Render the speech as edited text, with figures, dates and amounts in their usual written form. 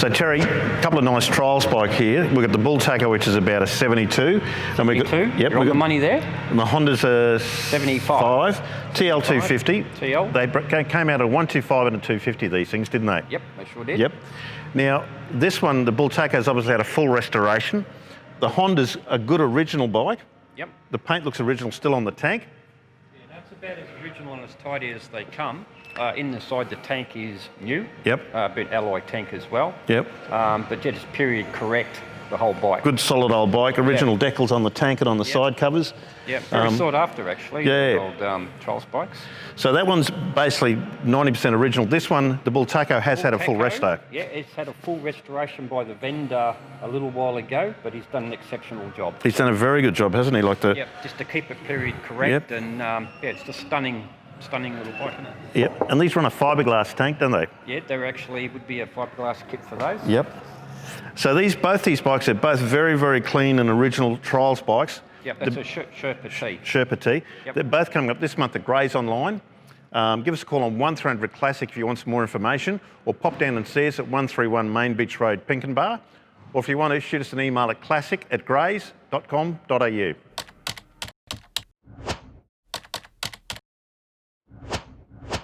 So Terry, a couple of nice trials bike here. We've got the Bull Tacker, which is about a 72. And we got, Yep, we've got got the money there. and the Honda's a 75. TL250. TL. They came out at 125 and a 250, these things, didn't they? Yep, they sure did. Yep. Now, this one, the Bull Tacker's obviously had a full restoration. The Honda's a good original bike. Yep. The paint looks original still on the tank. Yeah, that's about as original and as tidy as they come. Inside the tank is new. Yep. A bit alloy tank as well. Yep. But just period correct the whole bike. Good solid old bike. Original decals on the tank and on the side covers. Yeah, very sought after actually. Yeah. Old trials bikes. So that one's basically 90% original. This one, the Bull Tacker, has had a full resto. Yeah, it's had a full restoration by the vendor a little while ago, but he's done an exceptional job. He's done a very good job, hasn't he? Yep, just to keep it period correct, and yeah, it's just stunning little bike, isn't it? Yep, and these run a fiberglass tank, don't they? Yeah, there actually would be a fiberglass kit for those. Yep. So both these bikes are both very, very clean and original trials bikes. Yep, that's a Sherpa T. Sherpa T. Yep. They're both coming up this month at Grays Online. Give us a call on 1300 Classic if you want some more information, or pop down and see us at 131 Main Beach Road, Pinkenbar. Or if you want to, shoot us an email at classic@grays.com.au.